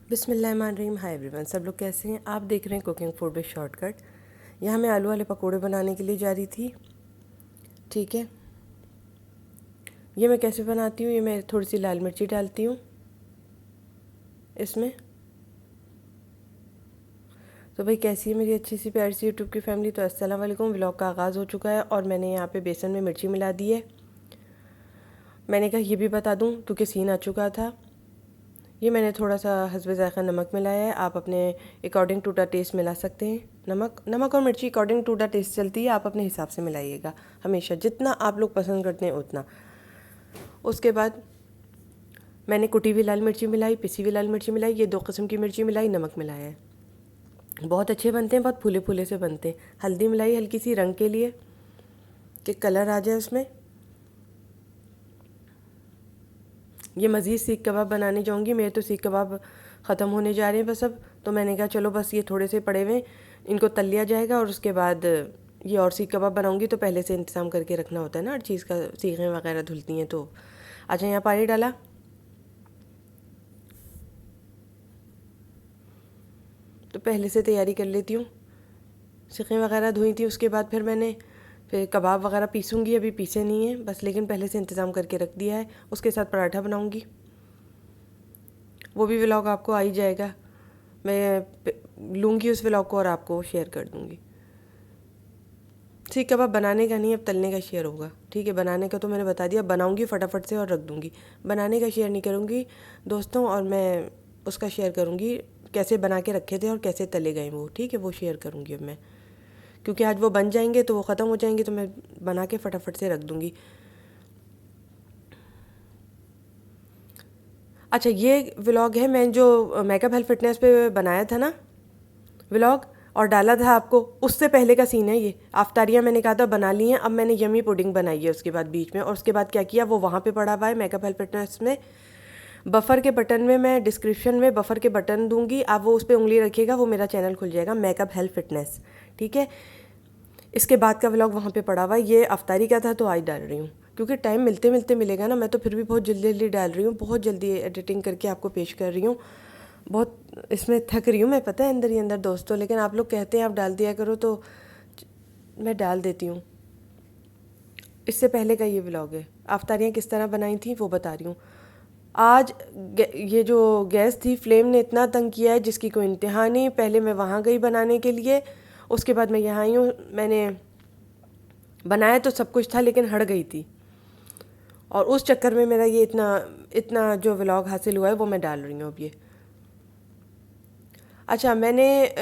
बिस्मिल्लाहिर्रहमानिर्रहीम। Hi everyone, सब लोग कैसे हैं? आप देख रहे हैं कुकिंग फूड विद शॉर्टकट। यहाँ मैं आलू वाले पकोड़े बनाने के लिए जा रही थी। ठीक है, ये मैं कैसे बनाती हूँ, ये मैं थोड़ी सी लाल मिर्ची डालती हूँ इसमें। तो भाई कैसी है मेरी अच्छी सी प्यारी सी यूट्यूब की फैमिली? तो अस्सलाम वालेकुम। व्लॉग का आगाज़ हो चुका है और मैंने यहाँ पे बेसन में मिर्ची मिला दी है। मैंने कहा ये भी बता दूँ क्योंकि सीन आ चुका था। ये मैंने थोड़ा सा हस्बे ज़ायक़ा नमक मिलाया है। आप अपने अकॉर्डिंग टू द टेस्ट मिला सकते हैं। नमक और मिर्ची अकॉर्डिंग टू द टेस्ट चलती है, आप अपने हिसाब से मिलाइएगा हमेशा, जितना आप लोग पसंद करते हैं उतना। उसके बाद मैंने कुटी हुई लाल मिर्ची मिलाई, पिसी हुई लाल मिर्ची मिलाई, ये 2 किस्म की मिर्ची मिलाई, नमक मिलाया है। बहुत अच्छे बनते हैं, बहुत फूले फूले से बनते हैं। हल्दी मिलाई हल्की सी रंग के लिए कि कलर आ जाए उसमें। ये मज़ीद सीख कबाब बनाने जाऊँगी। मेरे तो सीख कबाब ख़त्म होने जा रहे हैं बस अब। तो मैंने कहा चलो बस ये थोड़े से पड़े हुए, इनको तल लिया जाएगा और उसके बाद ये और सीख कबाब बनाऊँगी। तो पहले से इंतज़ाम करके रखना होता है ना हर चीज़ का, सीखें वगैरह धुलती हैं। तो अच्छा, यहाँ पानी डाला, तो पहले से तैयारी कर लेती हूँ। सीखें वगैरह धुई थी, उसके बाद फिर कबाब वगैरह पीसूँगी। अभी पीसे नहीं है बस, लेकिन पहले से इंतज़ाम करके रख दिया है। उसके साथ पराठा बनाऊँगी, वो भी व्लॉग आपको आ ही जाएगा। मैं लूँगी उस व्लॉग को और आपको शेयर कर दूँगी। सीख कबाब बनाने का नहीं, अब तलने का शेयर होगा। ठीक है, बनाने का तो मैंने बता दिया, बनाऊँगी फटाफट से और रख दूँगी। बनाने का शेयर नहीं करूँगी दोस्तों, और मैं उसका शेयर करूँगी कैसे बना के रखे थे और कैसे तले गए वो। ठीक है, वो शेयर करूँगी अब मैं, क्योंकि आज वो बन जाएंगे तो वो ख़त्म हो जाएंगे, तो मैं बना के फटाफट से रख दूँगी। अच्छा, ये व्लॉग है मैं जो मेकअप हेल्थ फिटनेस पे बनाया था ना व्लॉग और डाला था आपको, उससे पहले का सीन है ये। आफ्तारियाँ मैंने कहा था बना ली हैं, अब मैंने यमी पुडिंग बनाई है उसके बाद बीच में। और उसके बाद क्या किया, वो वहाँ पे पड़ा हुआ है मेकअप हेल्थ फिटनेस में। बफ़र के बटन में, मैं डिस्क्रिप्शन में बफ़र के बटन दूंगी, आप वो उस पर उंगली रखिएगा, वो मेरा चैनल खुल जाएगा मेकअप हेल्थ फिटनेस। ठीक है, इसके बाद का व्लॉग वहाँ पे पड़ा हुआ है। ये अफ्तारी का था तो आज डाल रही हूँ, क्योंकि टाइम मिलते मिलते मिलेगा ना। मैं तो फिर भी बहुत जल्दी जल्दी डाल रही हूँ, बहुत जल्दी एडिटिंग करके आपको पेश कर रही हूँ। बहुत इसमें थक रही हूँ मैं, पता है, अंदर ही अंदर दोस्तों, लेकिन आप लोग कहते हैं आप डाल दिया करो तो मैं डाल देती हूँ। इससे पहले का ये व्लॉग है, अफ्तारियाँ किस तरह बनाई थी वो बता रही हूँ। आज ये जो गैस थी, फ्लेम ने इतना तंग किया है जिसकी कोई इंतहा नहीं। पहले मैं वहाँ गई बनाने के लिए, उसके बाद मैं यहाँ आई हूँ। मैंने बनाया तो सब कुछ था लेकिन हट गई थी, और उस चक्कर में मेरा ये इतना इतना जो व्लॉग हासिल हुआ है वो मैं डाल रही हूँ अब ये। अच्छा, मैंने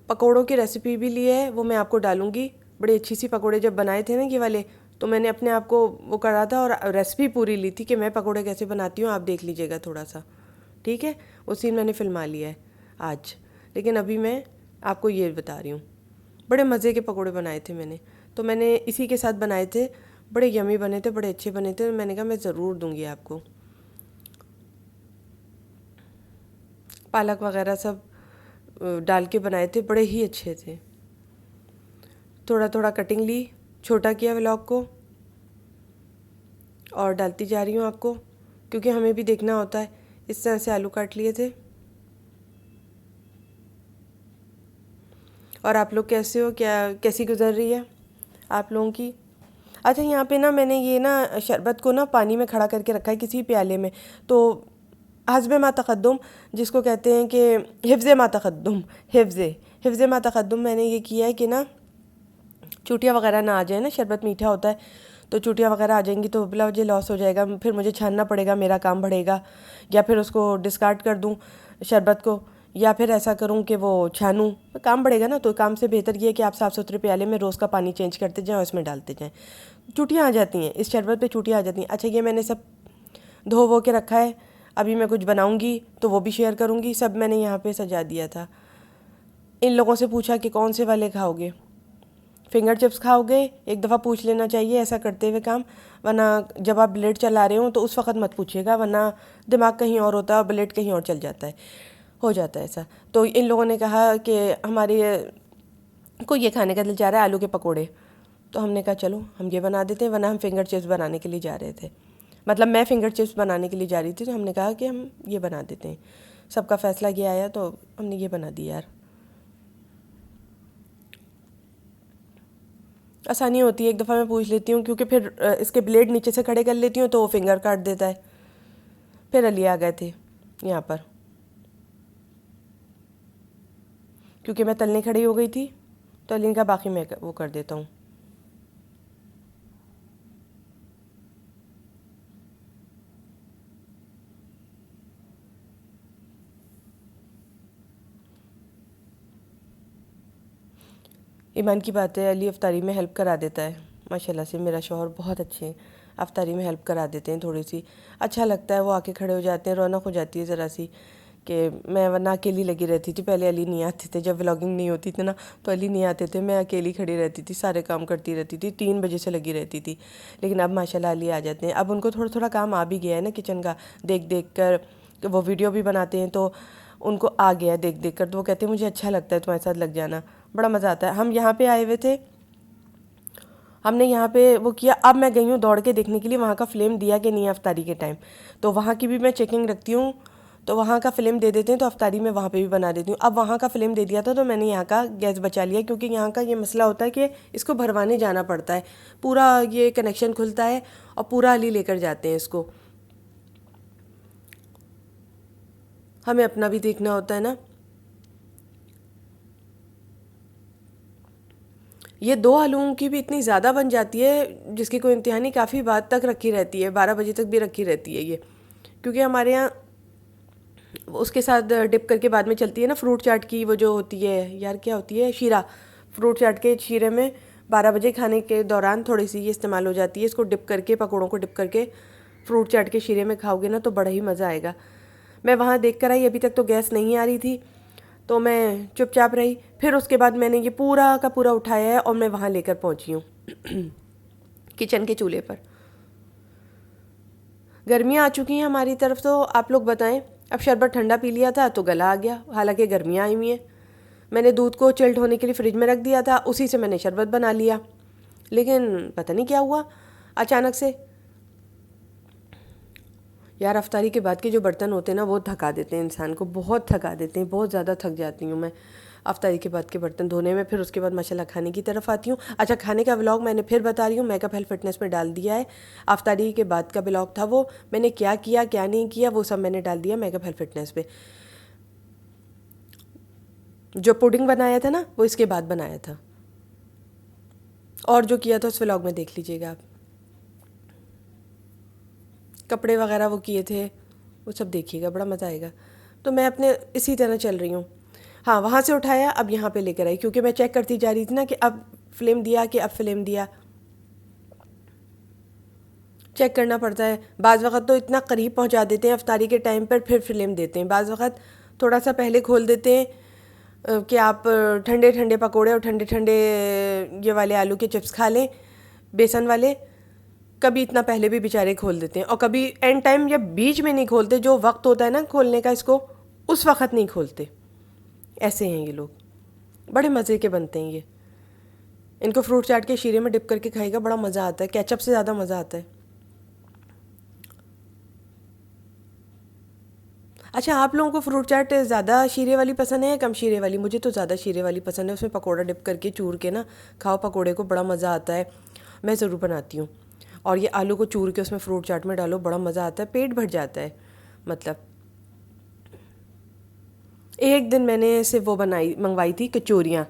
पकोड़ों की रेसिपी भी ली है, वो मैं आपको डालूँगी। बड़ी अच्छी सी पकोड़े जब बनाए थे ना ये वाले, तो मैंने अपने आप को वो करा था और रेसिपी पूरी ली थी कि मैं पकोड़े कैसे बनाती हूँ, आप देख लीजिएगा थोड़ा सा। ठीक है, वो सीन मैंने फिल्मा लिया है आज, लेकिन अभी मैं आपको ये बता रही हूँ। बड़े मज़े के पकोड़े बनाए थे मैंने, तो मैंने इसी के साथ बनाए थे। बड़े यमी बने थे, बड़े अच्छे बने थे। मैंने कहा मैं ज़रूर दूँगी आपको। पालक वगैरह सब डाल के बनाए थे, बड़े ही अच्छे थे। थोड़ा थोड़ा कटिंग ली, छोटा किया व्लॉग को और डालती जा रही हूँ आपको, क्योंकि हमें भी देखना होता है। इस तरह से आलू काट लिए थे। और आप लोग कैसे हो, क्या कैसी गुजर रही है आप लोगों की? अच्छा, यहाँ पे ना मैंने ये ना शरबत को ना पानी में खड़ा करके रखा है किसी प्याले में। तो हस्बे मा तक़द्दुम, जिसको कहते हैं कि हिफ्ज़ मा तक़द्दुम, हिफ्ज़ मा तक़द्दुम, मैंने ये किया है कि ना चूटियाँ वगैरह ना आ जाए ना, शरबत मीठा होता है तो चूटियाँ वगैरह आ जाएंगी तो बिला वजह लॉस हो जाएगा, फिर मुझे छानना पड़ेगा, मेरा काम बढ़ेगा। या फिर उसको डिस्कार्ड कर दूँ शरबत को, या फिर ऐसा करूँ कि वो छानूँ, काम बढ़ेगा ना। तो काम से बेहतर ये है कि आप साफ़ सुथरे प्याले में रोज़ का पानी चेंज करते जाएँ और उसमें डालते जाएँ। चूटियाँ आ जाती हैं इस शरबत पे, चूटियाँ आ जाती हैं। अच्छा, ये मैंने सब धो वो के रखा है, अभी मैं कुछ बनाऊँगी तो वो भी शेयर करूँगी। सब मैंने यहाँ पे सजा दिया था। इन लोगों से पूछा कि कौन से वाले खाओगे, फिंगर चिप्स खाओगे, एक दफ़ा पूछ लेना चाहिए ऐसा करते हुए काम, वरना जब आप ब्लेड चला रहे हो तो उस वक्त मत पूछिएगा, वरना दिमाग कहीं और होता है और ब्लेड कहीं और चल जाता है, हो जाता है ऐसा। तो इन लोगों ने कहा कि हमारे को ये खाने का दिल चाह रहा है आलू के पकोड़े, तो हमने कहा चलो हम ये बना देते हैं, वरना हम फिंगर चिप्स बनाने के लिए जा रहे थे। मतलब मैं फिंगर चिप्स बनाने के लिए जा रही थी, तो हमने कहा कि हम ये बना देते हैं। सबका फ़ैसला ये आया तो हमने ये बना दिया यार। आसानी होती है, एक दफ़ा मैं पूछ लेती हूँ, क्योंकि फिर इसके ब्लेड नीचे से खड़े कर लेती हूँ तो वो फिंगर काट देता है। फिर अली आ गए थे यहाँ पर, क्योंकि मैं तलने खड़ी हो गई थी तो अली ने कहा बाकी मैं वो कर देता हूँ। ईमान की बात है, अली अफ्तारी में हेल्प करा देता है माशाल्लाह से। मेरा शौहर बहुत अच्छे हैं, अफ्तारी में हेल्प करा देते हैं थोड़ी सी, अच्छा लगता है। वो आके खड़े हो जाते हैं, रौनक हो जाती है ज़रा सी, कि मैं वरना अकेली लगी रहती थी। पहले अली नहीं आते थे, जब व्लॉगिंग नहीं होती थी ना तो अली नहीं आते थे, मैं अकेली खड़ी रहती थी, सारे काम करती रहती थी, 3 बजे से लगी रहती थी। लेकिन अब माशाल्लाह अली आ जाते हैं। अब उनको थोड़ा थोड़ा काम आ भी गया है ना किचन का, देख देख कर। वो वीडियो भी बनाते हैं तो उनको आ गया देख देख कर, तो वो कहते हैं मुझे अच्छा लगता है तुम्हारे साथ लग जाना, बड़ा मज़ा आता है। हम यहाँ पे आए हुए थे, हमने यहाँ पे वो किया। अब मैं गई हूँ दौड़ के देखने के लिए वहाँ का फ़िल्म दिया कि नहीं है अफ्तारी के टाइम, तो वहाँ की भी मैं चेकिंग रखती हूँ। तो वहाँ का फ़िल्म दे देते हैं तो अफ्तारी में वहाँ पे भी बना देती हूँ। अब वहाँ का फ़िल्म दे दिया था तो मैंने यहाँ का गैस बचा लिया, क्योंकि यहाँ का ये मसला होता है कि इसको भरवाने जाना पड़ता है, पूरा ये कनेक्शन खुलता है और पूरा अली लेकर जाते हैं इसको। हमें अपना भी देखना होता है ना। ये 2 आलूओं की भी इतनी ज़्यादा बन जाती है जिसकी कोई इंतहा नहीं, काफ़ी बाद तक रखी रहती है, 12 बजे तक भी रखी रहती है ये, क्योंकि हमारे यहाँ उसके साथ डिप करके बाद में चलती है ना फ्रूट चाट की, वो जो होती है यार क्या होती है, शीरा। फ्रूट चाट के शीरे में 12 बजे खाने के दौरान थोड़ी सी ये इस्तेमाल हो जाती है। इसको डिप करके, पकौड़ों को डिप करके फ्रूट चाट के शीरे में खाओगे ना तो बड़ा ही मज़ा आएगा। मैं वहाँ देख कर आई, अभी तक तो गैस नहीं आ रही थी तो मैं चुपचाप रही। फिर उसके बाद मैंने ये पूरा का पूरा उठाया है और मैं वहाँ लेकर पहुँची हूँ किचन के चूल्हे पर। गर्मियाँ आ चुकी हैं हमारी तरफ, तो आप लोग बताएं। अब शरबत ठंडा पी लिया था तो गला आ गया, हालांकि गर्मियाँ आई हुई हैं। मैंने दूध को चिल्ड होने के लिए फ्रिज में रख दिया था, उसी से मैंने शरबत बना लिया। लेकिन पता नहीं क्या हुआ अचानक से यार। अफ्तारी के बाद के जो बर्तन होते हैं ना वो थका देते हैं इंसान को, बहुत थका देते हैं, बहुत ज़्यादा थक जाती हूँ मैं अफ्तारी के बाद के बर्तन धोने में। फिर उसके बाद माशाल्लाह खाने की तरफ आती हूँ। अच्छा, खाने का व्लॉग मैंने फिर बता रही हूँ, मेकअप हेल्थ फिटनेस में डाल दिया है। अफ्तारी के बाद का व्लॉग था, वो मैंने क्या किया क्या नहीं किया वो सब मैंने डाल दिया मेकअप हेल्थ फिटनेस पे। जो पुडिंग बनाया था ना वो इसके बाद बनाया था, और जो किया था उस व्लॉग में देख लीजिएगा आप। कपड़े वगैरह वो किए थे वो सब देखिएगा, बड़ा मज़ा आएगा। तो मैं अपने इसी तरह चल रही हूँ। हाँ, वहाँ से उठाया अब यहाँ पे लेकर आई, क्योंकि मैं चेक करती जा रही थी ना कि अब फ्लेम दिया कि अब फ्लेम दिया, चेक करना पड़ता है। बाज़ वक़्त तो इतना करीब पहुँचा देते हैं अफ्तारी के टाइम पर फिर फ्लेम देते हैं, बाज़ वक़्त थोड़ा सा पहले खोल देते हैं कि आप ठंडे ठंडे पकोड़े और ठंडे ठंडे ये वाले आलू के चिप्स खा लें, बेसन वाले। कभी इतना पहले भी बेचारे खोल देते हैं और कभी एंड टाइम या बीच में नहीं खोलते, जो वक्त होता है ना खोलने का इसको उस वक्त नहीं खोलते। ऐसे हैं ये लोग, बड़े मज़े के बनते हैं ये। इनको फ्रूट चाट के शीरे में डिप करके खाएगा, बड़ा मज़ा आता है, केचप से ज़्यादा मज़ा आता है। अच्छा, आप लोगों को फ्रूट चाट ज़्यादा शीरे वाली पसंद है या कम शीरे वाली? मुझे तो ज़्यादा शीरे वाली पसंद है, उसमें पकोड़ा डिप करके चूर के ना खाओ पकोड़े को, बड़ा मज़ा आता है। मैं ज़रूर बनाती हूँ। और ये आलू को चूर के उसमें फ्रूट चाट में डालो, बड़ा मज़ा आता है, पेट भर जाता है। मतलब एक दिन मैंने सिर्फ वो मंगवाई थी कचौरियाँ,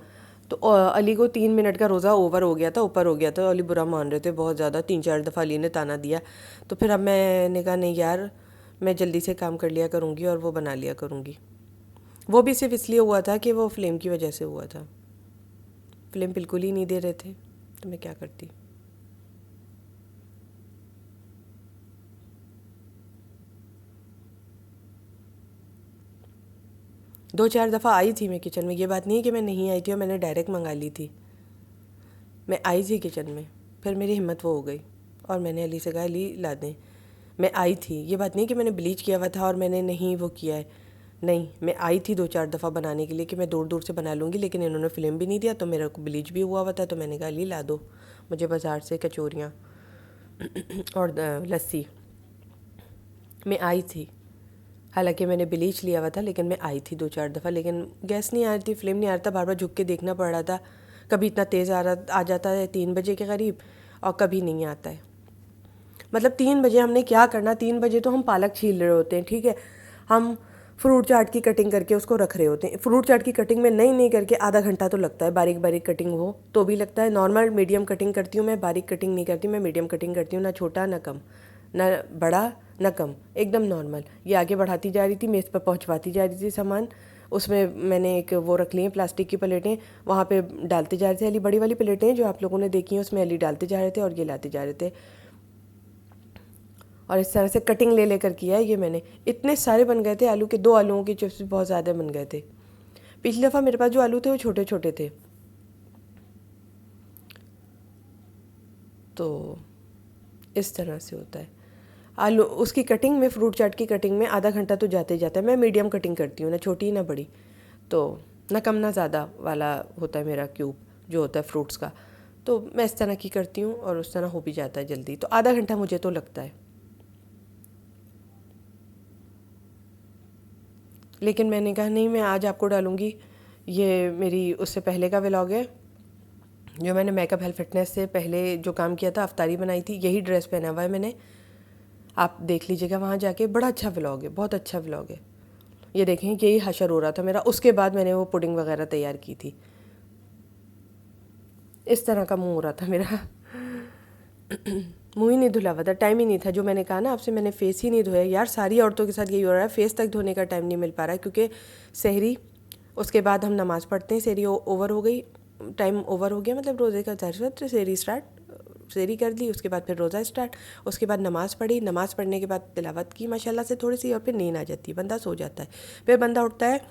तो अली को 3 मिनट का रोज़ा ओवर हो गया था, ऊपर हो गया था। अली बुरा मान रहे थे बहुत ज़्यादा, 3-4 दफ़ा अली ने ताना दिया। तो फिर अब मैंने कहा नहीं यार, मैं जल्दी से काम कर लिया करूँगी और वो बना लिया करूँगी। वो भी सिर्फ इसलिए हुआ था कि वो फ्लेम की वजह से हुआ था, फ्लेम बिल्कुल ही नहीं दे रहे थे तो मैं क्या करती। 2-4 दफ़ा आई थी मैं किचन में, ये बात नहीं है कि मैं नहीं आई थी और मैंने डायरेक्ट मंगा ली थी। मैं आई थी किचन में, फिर मेरी हिम्मत वो हो गई और मैंने अली से कहा अली ला दें। मैं आई थी, ये बात नहीं कि मैंने ब्लीच किया हुआ था और मैंने नहीं वो किया है, नहीं, मैं आई थी 2-4 दफ़ा बनाने के लिए कि मैं दूर दूर से बना लूँगी, लेकिन इन्होंने फ्लेम भी नहीं दिया तो मेरे को ब्लीच भी हुआ हुआ था। तो मैंने कहा अली ला दो मुझे बाज़ार से कचौरियाँ और लस्सी। मैं आई थी, हालांकि मैंने ब्लीच लिया हुआ था, लेकिन मैं आई थी 2-4 दफ़ा, लेकिन गैस नहीं आ रही थी, फ्लेम नहीं आ रहा था, बार बार झुक के देखना पड़ रहा था। कभी इतना तेज़ आ जाता है 3 बजे के करीब, और कभी नहीं आता है। मतलब 3 बजे हमने क्या करना, 3 बजे तो हम पालक छील रहे होते हैं, ठीक है, हम फ्रूट चाट की कटिंग करके उसको रख रहे होते हैं। फ्रूट चाट की कटिंग में नहीं करके आधा घंटा तो लगता है, बारीक बारीक कटिंग हो तो भी लगता है। नॉर्मल मीडियम कटिंग करती हूँ मैं, बारीक कटिंग नहीं करती मैं, मीडियम कटिंग करती हूँ, ना छोटा ना कम, ना बड़ा ना कम, एकदम नॉर्मल। ये आगे बढ़ाती जा रही थी, मेज़ पर पहुँचवाती जा रही थी सामान। उसमें मैंने एक वो रख ली है प्लास्टिक की प्लेटें, वहाँ पे डालते जा रहे थे। अली बड़ी वाली प्लेटें जो आप लोगों ने देखी हैं, उसमें अली डालते जा रहे थे और ये लाते जा रहे थे। और इस तरह से कटिंग ले लेकर किया है ये मैंने। इतने सारे बन गए थे आलू के, 2 आलूओं के चिप्स भी बहुत ज़्यादा बन गए थे। पिछली दफ़ा मेरे पास जो आलू थे वो छोटे छोटे थे। तो इस तरह से होता है आलू। उसकी कटिंग में, फ्रूट चाट की कटिंग में आधा घंटा तो जाते ही जाता है। मैं मीडियम कटिंग करती हूँ, ना छोटी ना बड़ी, तो ना कम ना ज़्यादा वाला होता है मेरा क्यूब जो होता है फ्रूट्स का। तो मैं इस तरह की करती हूँ और उस तरह हो भी जाता है जल्दी। तो आधा घंटा मुझे तो लगता है। लेकिन मैंने कहा नहीं, मैं आज आपको डालूँगी। ये मेरी उससे पहले का व्लॉग है, जो मैंने मेकअप हेल्थ फिटनेस से पहले जो काम किया था, अफ्तारी बनाई थी, यही ड्रेस पहना हुआ है मैंने। आप देख लीजिएगा वहाँ जाके, बड़ा अच्छा व्लॉग है, बहुत अच्छा व्लॉग है। ये देखें, यही हशर हो रहा था मेरा। उसके बाद मैंने वो पुडिंग वगैरह तैयार की थी। इस तरह का मुंह हो रहा था मेरा। मुंह ही नहीं धुला हुआ था, टाइम ही नहीं था। जो मैंने कहा ना आपसे, मैंने फेस ही नहीं धोया यार। सारी औरतों के साथ यही हो रहा है, फेस तक धोने का टाइम नहीं मिल पा रहा है, क्योंकि सहरी, उसके बाद हम नमाज़ पढ़ते हैं। सहरी ओवर हो गई, टाइम ओवर हो गया, मतलब रोज़े का तो सहरी स्टार्ट, सहरी कर ली, उसके बाद फिर रोज़ा स्टार्ट, उसके बाद नमाज़ पढ़ी, नमाज़ पढ़ने के बाद तिलावत की माशाल्लाह से थोड़ी सी, और फिर नींद आ जाती है, बंदा सो जाता है। फिर बंदा उठता है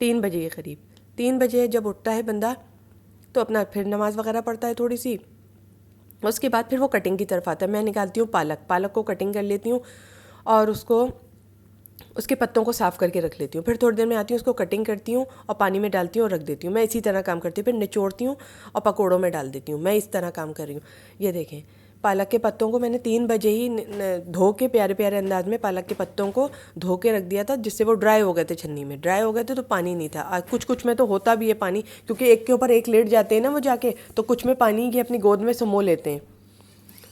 3 बजे के करीब। 3 बजे जब उठता है बंदा, तो अपना फिर नमाज़ वगैरह पढ़ता है थोड़ी सी। उसके बाद फिर वो कटिंग की तरफ आता है। मैं निकालती हूँ पालक को कटिंग कर लेती हूँ और उसको, उसके पत्तों को साफ़ करके रख लेती हूँ। फिर थोड़ी देर में आती हूँ, उसको कटिंग करती हूँ और पानी में डालती हूँ और रख देती हूँ। मैं इसी तरह काम करती हूँ। फिर निचोड़ती हूँ और पकौड़ों में डाल देती हूँ। मैं इस तरह काम कर रही हूँ। ये देखें, पालक के पत्तों को मैंने 3 बजे ही धो के, प्यारे प्यारे अंदाज में पालक के पत्तों को धो के रख दिया था, जिससे वो ड्राई हो गए थे, छन्नी में ड्राई हो गए थे, तो पानी नहीं था। कुछ कुछ में तो होता भी है पानी, क्योंकि एक के ऊपर एक लेट जाते हैं ना वो जाके, तो कुछ में पानी ये अपनी गोद में समो लेते हैं,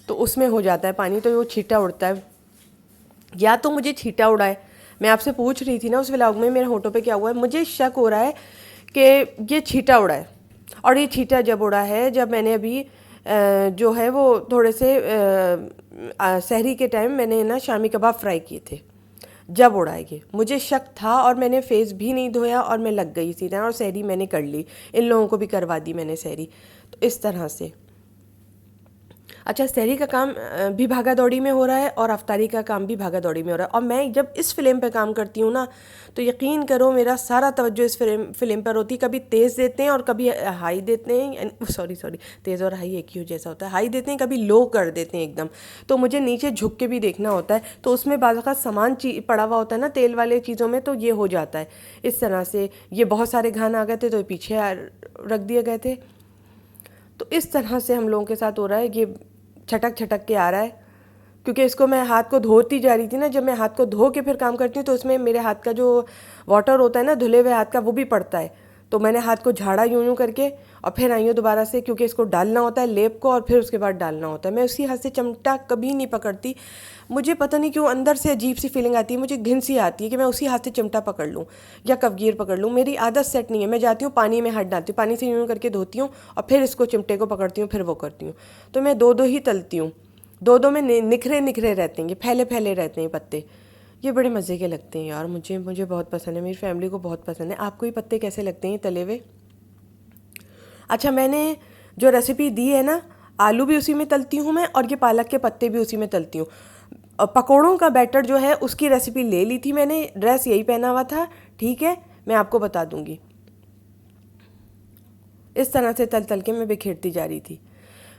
तो उसमें हो जाता है पानी, तो वो छींटा उड़ता है। या तो मुझे छींटा उड़ा है, मैं आपसे पूछ रही थी ना उस व्लॉग में, मेरे होठों पे क्या हुआ है, मुझे शक हो रहा है कि ये छींटा उड़ा है। और ये छींटा जब उड़ा है, जब मैंने अभी जो है वो थोड़े से सहरी के टाइम मैंने ना शामी कबाब फ्राई किए थे, जब उड़ा है ये, मुझे शक था। और मैंने फेस भी नहीं धोया और मैं लग गई इसी तरह, और सहरी मैंने कर ली, इन लोगों को भी करवा दी मैंने सहरी। तो इस तरह से अच्छा, सहरी का काम भी भागा दौड़ी में हो रहा है और अफ्तारी का काम भी भागा दौड़ी में हो रहा है। और मैं जब इस फिल्म पे काम करती हूँ ना, तो यकीन करो मेरा सारा तवज्जो इस फिल्म पर होती है। कभी तेज़ देते हैं और कभी हाई देते हैं, सॉरी तेज़ और हाई एक ही जैसा होता है। हाई देते हैं, कभी लो कर देते हैं एकदम, तो मुझे नीचे झुक के भी देखना होता है। तो उसमें बाज़ का सामान पड़ा हुआ होता है ना तेल वाले चीज़ों में, तो ये हो जाता है इस तरह से। ये बहुत सारे घान आ गए थे तो पीछे रख दिए गए थे। तो इस तरह से हम लोगों के साथ हो रहा है, ये छटक छटक के आ रहा है। क्योंकि इसको मैं हाथ को धोती जा रही थी ना, जब मैं हाथ को धो के फिर काम करती हूँ तो उसमें मेरे हाथ का जो वाटर होता है ना, धुले हुए हाथ का, वो भी पड़ता है। तो मैंने हाथ को झाड़ा यूं यूं करके और फिर आई हूँ दोबारा से, क्योंकि इसको डालना होता है लेप को और फिर उसके बाद डालना होता है। मैं उसी हाथ से चिमटा कभी नहीं पकड़ती। मुझे पता नहीं क्यों अंदर से अजीब सी फीलिंग आती है, मुझे घिन सी आती है कि मैं उसी हाथ से चिमटा पकड़ लूँ या कवगीर पकड़ लूँ। मेरी आदत सेट नहीं है। मैं जाती हूँ पानी में हाथ डालती हूँ, पानी से यूँ करके धोती हूँ और फिर इसको चिमटे को पकड़ती हूँ, फिर वो करती हूँ। तो मैं दो ही तलती हूँ, दो में निखरे निखरे रहते हैं, ये फैले फैले रहते हैं पत्ते। ये बड़े मज़े के लगते हैं यार, मुझे बहुत पसंद है, मेरी फैमिली को बहुत पसंद है। आपको ये पत्ते कैसे लगते हैं तले हुए? अच्छा, मैंने जो रेसिपी दी है ना, आलू भी उसी में तलती हूँ मैं और ये पालक के पत्ते भी उसी में तलती हूँ। पकौड़ों का बैटर जो है उसकी रेसिपी ले ली थी मैंने, ड्रेस यही पहना हुआ था, ठीक है, मैं आपको बता दूँगी। इस तरह से तल तल के मैं बिखेरती जा रही थी।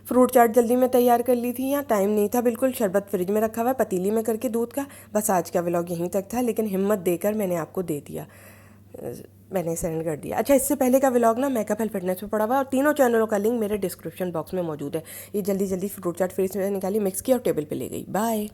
फ्रूट चाट जल्दी में तैयार कर ली थी, यहाँ टाइम नहीं था बिल्कुल। शरबत फ्रिज में रखा हुआ है पतीली में करके दूध का। बस आज का व्लॉग यहीं तक था, लेकिन हिम्मत देकर मैंने आपको दे दिया, मैंने सेंड कर दिया। अच्छा, इससे पहले का व्लॉग ना मेकअप हेल्थ फिटनेस पे पड़ा हुआ है और तीनों चैनलों का लिंक मेरे डिस्क्रिप्शन बॉक्स में मौजूद है। ये जल्दी जल्दी फ्रूट चाट फ्रिज में निकाली, मिक्स किया और टेबल पे ले गई। बाय।